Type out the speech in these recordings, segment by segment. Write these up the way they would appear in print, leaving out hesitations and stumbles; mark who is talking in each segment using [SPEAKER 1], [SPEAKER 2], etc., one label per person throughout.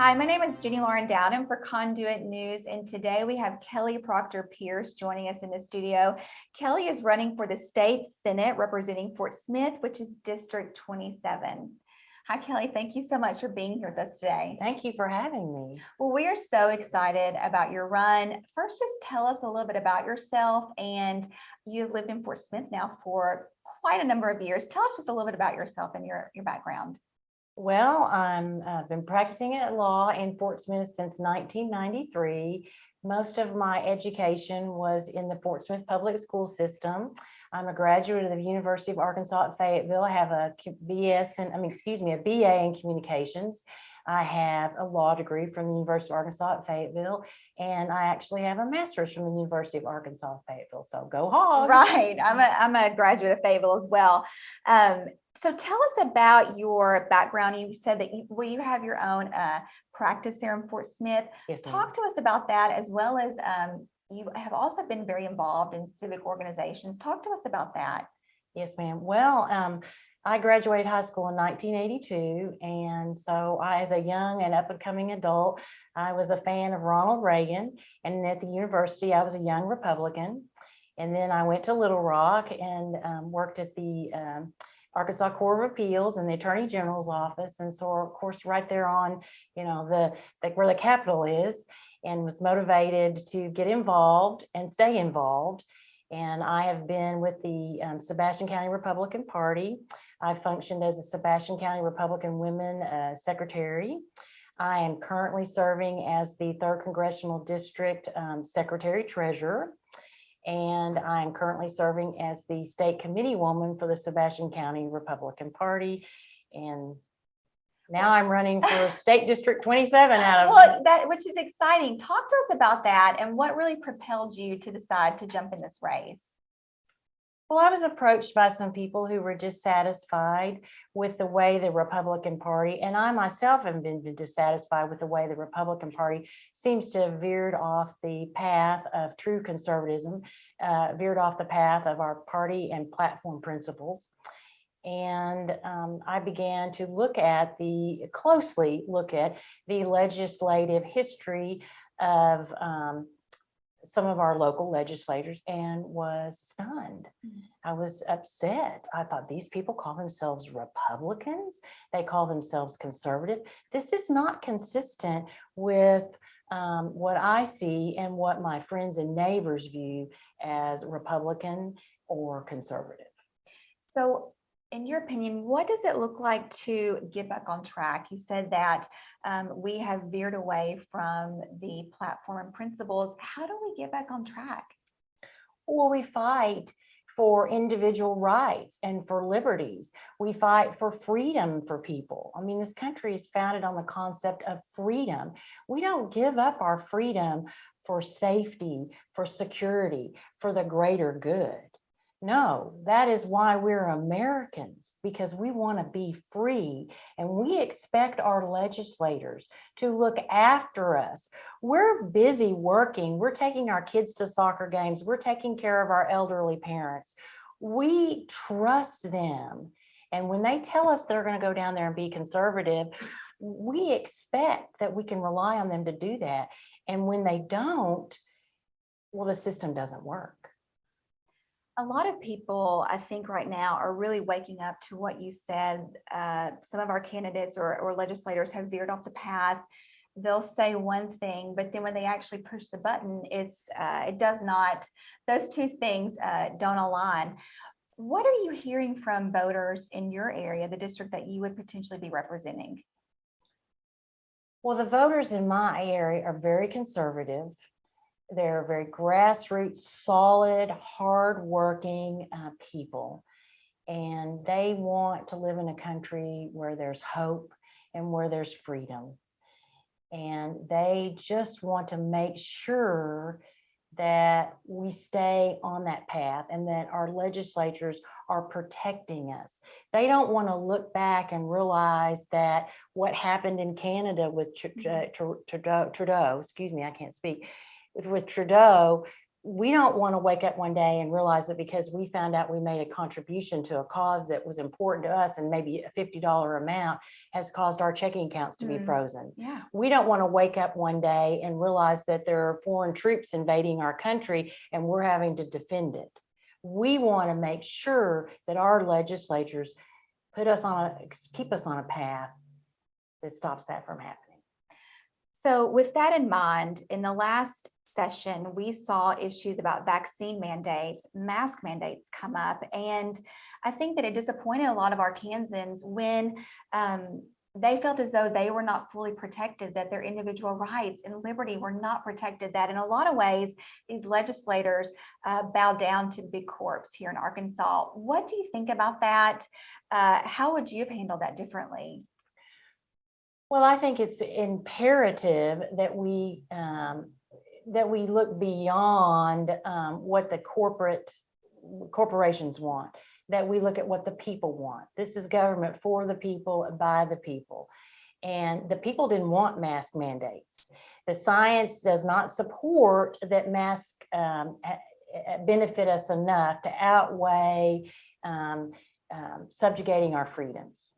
[SPEAKER 1] Hi, my name is Jenny Lauren Dowden for Conduit News, and today we have Kelly Proctor Pierce joining us in the studio. Kelly is running for the state Senate representing Fort Smith, which is District 27. Hi, Kelly. Thank you so much for being here with us today.
[SPEAKER 2] Thank you for having me.
[SPEAKER 1] Well, we are so excited about your run. First, just tell us a little bit about yourself, and you've lived in Fort Smith now for quite a number of years. Tell us just a little bit about yourself and your background.
[SPEAKER 2] Well, I've been practicing at law in Fort Smith since 1993. Most of my education was in the Fort Smith public school system. I'm a graduate of the University of Arkansas at Fayetteville. I have a a BA in communications. I have a law degree from the University of Arkansas at Fayetteville, and I actually have a master's from the University of Arkansas at Fayetteville. So go Hogs!
[SPEAKER 1] Right, I'm a graduate of Fayetteville as well. So tell us about your background. You said that you have your own practice there in Fort Smith.
[SPEAKER 2] Yes, ma'am.
[SPEAKER 1] Talk to us about that, as well as you have also been very involved in civic organizations. Talk to us about that.
[SPEAKER 2] Yes, ma'am. Well, I graduated high school in 1982. And so as a young and up and coming adult, I was a fan of Ronald Reagan. And at the university, I was a young Republican. And then I went to Little Rock and worked at the Arkansas Court of Appeals and the Attorney General's office. And so, of course, right there on, where the Capitol is, and was motivated to get involved and stay involved. And I have been with the Sebastian County Republican Party. I functioned as a Sebastian County Republican Women Secretary. I am currently serving as the 3rd Congressional District Secretary Treasurer. And I'm currently serving as the state committee woman for the Sebastian County Republican Party. And now I'm running for State District 27 out of—
[SPEAKER 1] Well, which is exciting. Talk to us about that and what really propelled you to decide to jump in this race.
[SPEAKER 2] Well, I was approached by some people who were dissatisfied with the way the Republican Party, and I myself have been dissatisfied with the way the Republican Party seems to have veered off the path of true conservatism, veered off the path of our party and platform principles. And I began to closely look at the legislative history of some of our local legislators and was stunned. I was upset. I thought, these people call themselves Republicans. They call themselves conservative. This is not consistent with what I see and what my friends and neighbors view as Republican or conservative.
[SPEAKER 1] So, in your opinion, what does it look like to get back on track? You said that we have veered away from the platform and principles. How do we get back on track?
[SPEAKER 2] Well, we fight for individual rights and for liberties. We fight for freedom for people. I mean, this country is founded on the concept of freedom. We don't give up our freedom for safety, for security, for the greater good. No, that is why we're Americans, because we want to be free, and we expect our legislators to look after us. We're busy working. We're taking our kids to soccer games. We're taking care of our elderly parents. We trust them. And when they tell us they're going to go down there and be conservative, we expect that we can rely on them to do that. And when they don't, well, the system doesn't work.
[SPEAKER 1] A lot of people, I think right now, are really waking up to what you said. Some of our candidates or legislators have veered off the path. They'll say one thing, but then when they actually push the button, it does not, those two things don't align. What are you hearing from voters in your area, the district that you would potentially be representing?
[SPEAKER 2] Well, the voters in my area are very conservative. They're very grassroots, solid, hardworking people. And they want to live in a country where there's hope and where there's freedom. And they just want to make sure that we stay on that path and that our legislatures are protecting us. They don't want to look back and realize that what happened in Canada with Trudeau, with Trudeau we don't want to wake up one day and realize that because we found out we made a contribution to a cause that was important to us and maybe a $50 amount has caused our checking accounts to be frozen.
[SPEAKER 1] Yeah.
[SPEAKER 2] We don't want to wake up one day and realize that there are foreign troops invading our country and we're having to defend it. We want to make sure that our legislatures keep us on a path that stops that from happening.
[SPEAKER 1] So with that in mind, in the last session, we saw issues about vaccine mandates, mask mandates come up. And I think that it disappointed a lot of Arkansans when they felt as though they were not fully protected, that their individual rights and liberty were not protected, that in a lot of ways, these legislators bow down to big corps here in Arkansas. What do you think about that? How would you have handled that differently?
[SPEAKER 2] Well, I think it's imperative that we look beyond what the corporations want, that we look at what the people want. This is government for the people, by the people. And the people didn't want mask mandates. The science does not support that masks benefit us enough to outweigh subjugating our freedoms.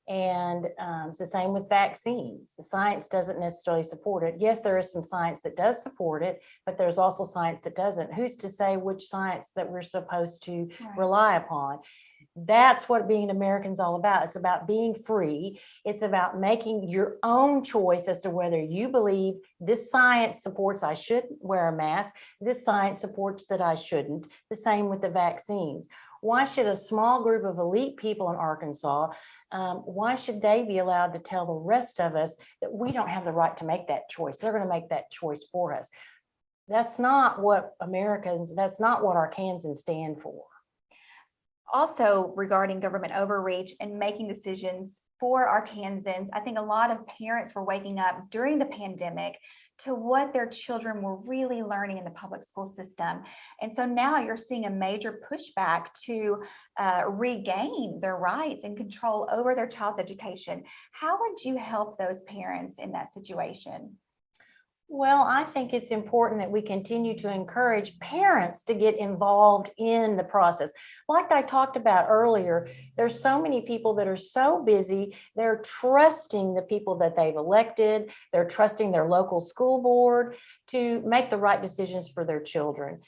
[SPEAKER 2] And it's the same with vaccines. The science doesn't necessarily support it. Yes, there is some science that does support it, but there's also science that doesn't. Who's to say which science that we're supposed to rely upon? That's what being an American is all about. It's about being free. It's about making your own choice as to whether you believe this science supports I should wear a mask, this science supports that I shouldn't. The same with the vaccines. Why should a small group of elite people in Arkansas, why should they be allowed to tell the rest of us that we don't have the right to make that choice? They're going to make that choice for us. That's not what that's not what Arkansans stand for.
[SPEAKER 1] Also, regarding government overreach and making decisions for Arkansans, I think a lot of parents were waking up during the pandemic to what their children were really learning in the public school system. And so now you're seeing a major pushback to regain their rights and control over their child's education. How would you help those parents in that situation?
[SPEAKER 2] Well, I think it's important that we continue to encourage parents to get involved in the process. Like I talked about earlier, there's so many people that are so busy, they're trusting the people that they've elected, they're trusting their local school board to make the right decisions for their children.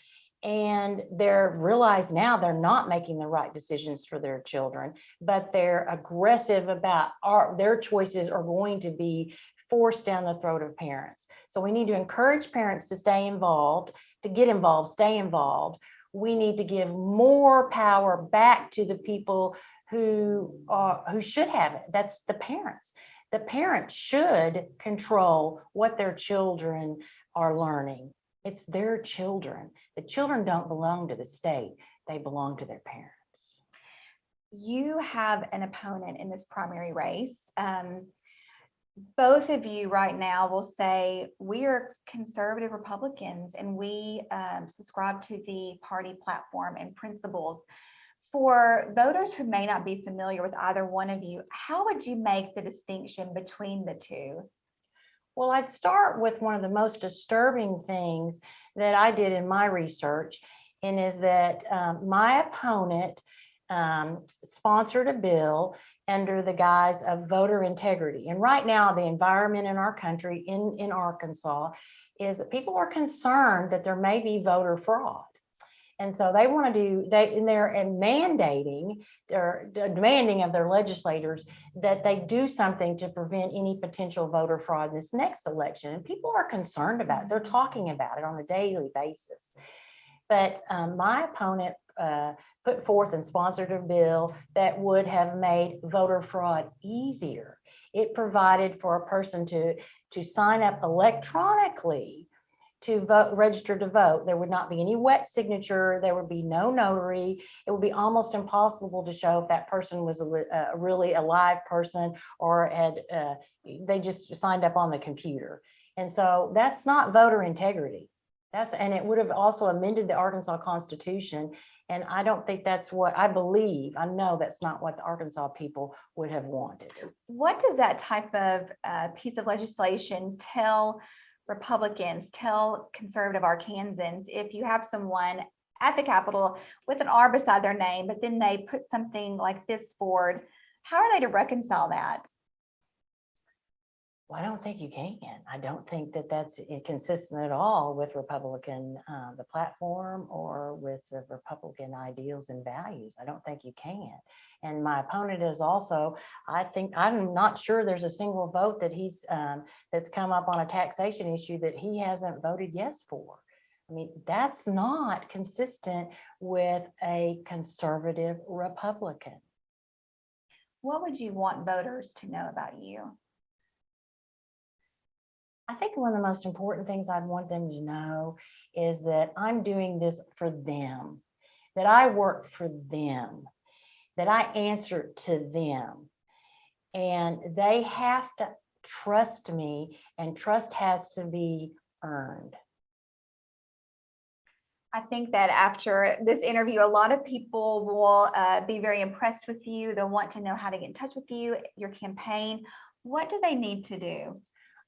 [SPEAKER 2] And they're realized now they're not making the right decisions for their children, but they're aggressive about their choices are going to be forced down the throat of parents. So we need to encourage parents to stay involved, to get involved, stay involved. We need to give more power back to the people who should have it. That's the parents. The parents should control what their children are learning. It's their children. The children don't belong to the state. They belong to their parents.
[SPEAKER 1] You have an opponent in this primary race. Both of you right now will say we are conservative Republicans and we subscribe to the party platform and principles. For voters who may not be familiar with either one of you, how would you make the distinction between the two?
[SPEAKER 2] Well, I'd start with one of the most disturbing things that I did in my research, and is that my opponent sponsored a bill under the guise of voter integrity. And right now, the environment in our country, in Arkansas, is that people are concerned that there may be voter fraud. And so they want to they're mandating or demanding of their legislators that they do something to prevent any potential voter fraud in this next election. And people are concerned about it. They're talking about it on a daily basis. But my opponent put forth and sponsored a bill that would have made voter fraud easier. It provided for a person to sign up electronically to vote, register to vote. There would not be any wet signature. There would be no notary. It would be almost impossible to show if that person was a really a live person or they just signed up on the computer. And so that's not voter integrity. And it would have also amended the Arkansas Constitution. And I don't think that's what I believe. I know that's not what the Arkansas people would have wanted.
[SPEAKER 1] What does that type of piece of legislation tell Republicans, tell conservative Arkansans, if you have someone at the Capitol with an R beside their name, but then they put something like this forward, how are they to reconcile that?
[SPEAKER 2] Well, I don't think you can. I don't think that that's consistent at all with Republican, the platform, or with the Republican ideals and values. I don't think you can. And my opponent is also, I'm not sure there's a single vote that he's, that's come up on a taxation issue that he hasn't voted yes for. I mean, that's not consistent with a conservative Republican.
[SPEAKER 1] What would you want voters to know about you?
[SPEAKER 2] I think one of the most important things I'd want them to know is that I'm doing this for them, that I work for them, that I answer to them. And they have to trust me, and trust has to be earned.
[SPEAKER 1] I think that after this interview, a lot of people will be very impressed with you. They'll want to know how to get in touch with you, your campaign. What do they need to do?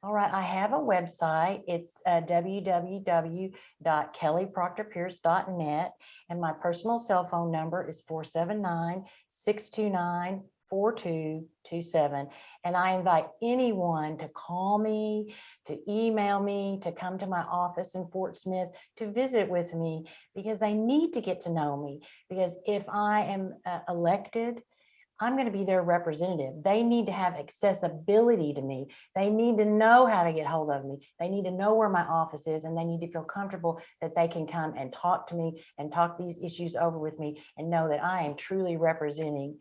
[SPEAKER 2] All right, I have a website. It's www.kellyproctorpierce.net, and my personal cell phone number is 479-629-4227. And I invite anyone to call me, to email me, to come to my office in Fort Smith to visit with me, because they need to get to know me. Because if I am elected, I'm going to be their representative. They need to have accessibility to me. They need to know how to get hold of me. They need to know where my office is, and they need to feel comfortable that they can come and talk to me and talk these issues over with me and know that I am truly representing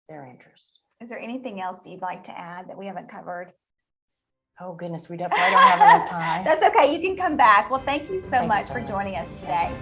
[SPEAKER 2] their interests.
[SPEAKER 1] Is there anything else you'd like to add that we haven't covered?
[SPEAKER 2] Oh goodness, we definitely don't have enough time.
[SPEAKER 1] That's okay. You can come back. Well, thank you so
[SPEAKER 2] Thank you
[SPEAKER 1] much
[SPEAKER 2] so
[SPEAKER 1] for
[SPEAKER 2] much.
[SPEAKER 1] joining us today.